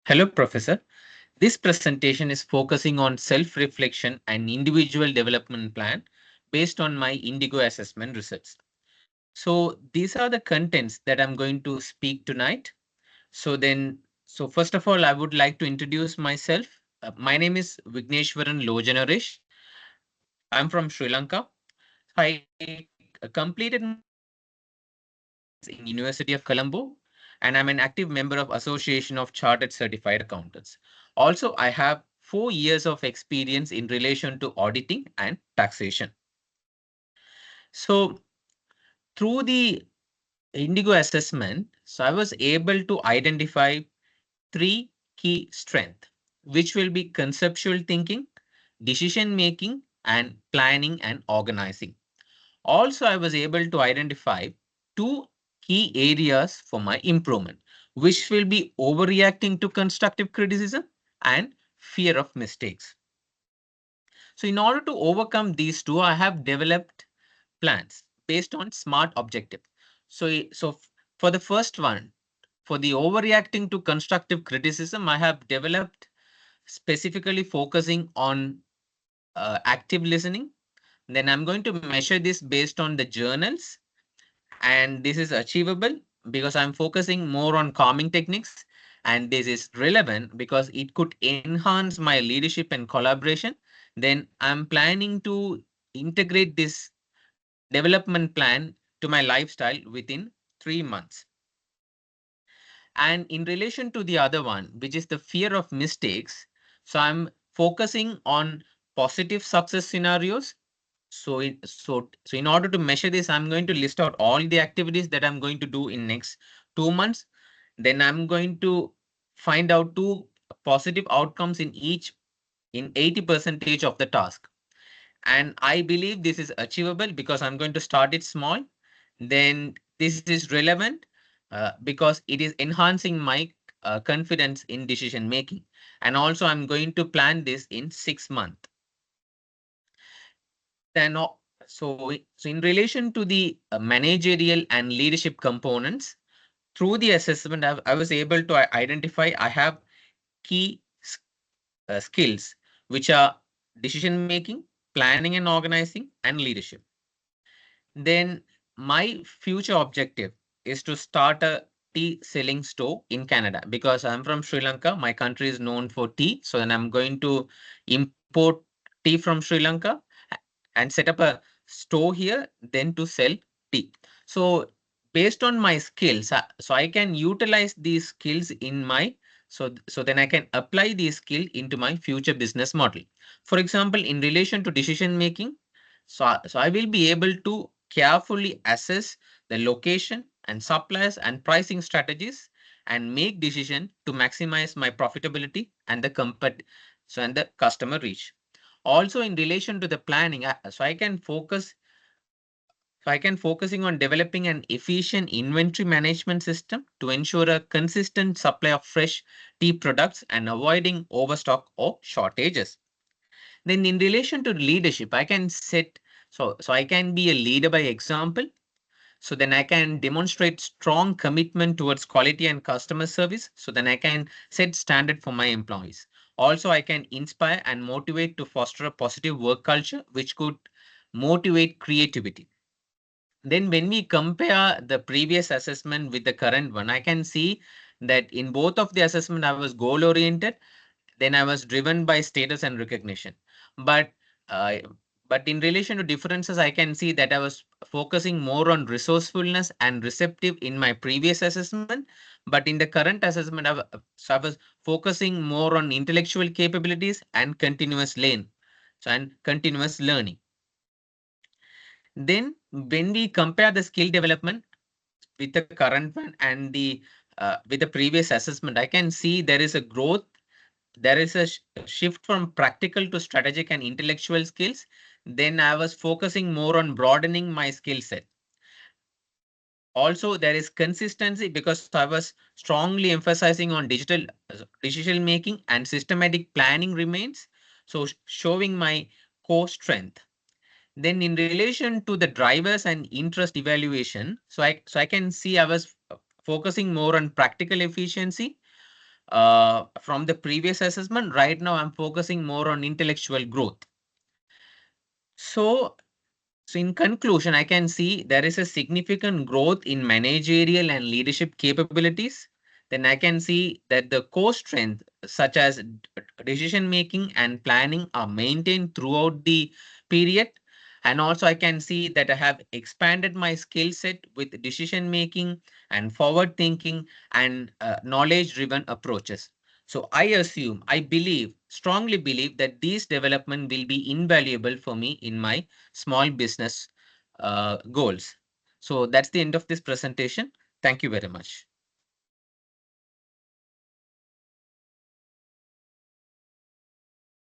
Hello, Professor. This presentation is focusing on self-reflection and individual development plan based on my Indigo assessment results. So these are the contents that I'm going to speak tonight. So first of all, I would like to introduce myself. My name is Wigneswaran Lojanaresh. I'm from Sri Lanka. I completed my in University of Colombo, and I'm an active member of Association of Chartered Certified Accountants. Also, I have 4 years of experience in relation to auditing and taxation. So through the Indigo assessment, so I was able to identify three key strengths, which will be conceptual thinking, decision making, and planning and organizing. Also, I was able to identify two key areas for my improvement, which will be overreacting to constructive criticism and fear of mistakes. So in order to overcome these two, I have developed plans based on smart objective. For the first one, for the overreacting to constructive criticism, I have developed specifically focusing on active listening. Then I'm going to measure this based on the journals, and this is achievable because I'm focusing more on calming techniques, and this is relevant because it could enhance my leadership and collaboration. Then I'm planning to integrate this development plan to my lifestyle within 3 months. And in relation to the other one, which is the fear of mistakes, so I'm focusing on positive success scenarios. So in order to measure this, I'm going to list out all the activities that I'm going to do in next 2 months. Then I'm going to find out two positive outcomes in each in 80% of the task. And I believe this is achievable because I'm going to start it small. Then this is relevant because it is enhancing my confidence in decision making. And also I'm going to plan this in 6 months. Then, so in relation to the managerial and leadership components, through the assessment, I was able to identify I have key skills, which are decision making, planning and organizing, and leadership. Then my future objective is to start a tea selling store in Canada because I'm from Sri Lanka. My country is known for tea. So then I'm going to import tea from Sri Lanka and set up a store here, then to sell tea. So based on my skills, so I can utilize these skills in my so then I can apply these skill into my future business model. For example, in relation to decision making, so I will be able to carefully assess the location and suppliers and pricing strategies and make decision to maximize my profitability and the and the customer reach. Also in relation to the planning, I can focusing on developing an efficient inventory management system to ensure a consistent supply of fresh tea products and avoiding overstock or shortages. Then in relation to leadership, I can so I can be a leader by example. So then I can demonstrate strong commitment towards quality and customer service. So then I can set standard for my employees. Also, I can inspire and motivate to foster a positive work culture, which could motivate creativity. Then when we compare the previous assessment with the current one, I can see that in both of the assessment, I was goal oriented. Then I was driven by status and recognition. But uh, but in relation to differences, I can see that I was focusing more on resourcefulness and receptive in my previous assessment. But in the current assessment, I was focusing more on intellectual capabilities and continuous learning. Then when we compare the skill development with the current one and the with the previous assessment, I can see there is a growth. There is a shift from practical to strategic and intellectual skills. Then I was focusing more on broadening my skill set. Also, there is consistency because I was strongly emphasizing on digital decision making and systematic planning remains. So showing my core strength. Then in relation to the drivers and interest evaluation, so I can see I was focusing more on practical efficiency, from the previous assessment. Right now, I'm focusing more on intellectual growth. So, so in conclusion, I can see there is a significant growth in managerial and leadership capabilities. Then I can see that the core strength, such as decision making and planning, are maintained throughout the period. And also, I can see that I have expanded my skill set with decision making and forward thinking and knowledge driven approaches. So I believe, strongly believe that these development will be invaluable for me in my small business goals. So that's the end of this presentation. Thank you very much.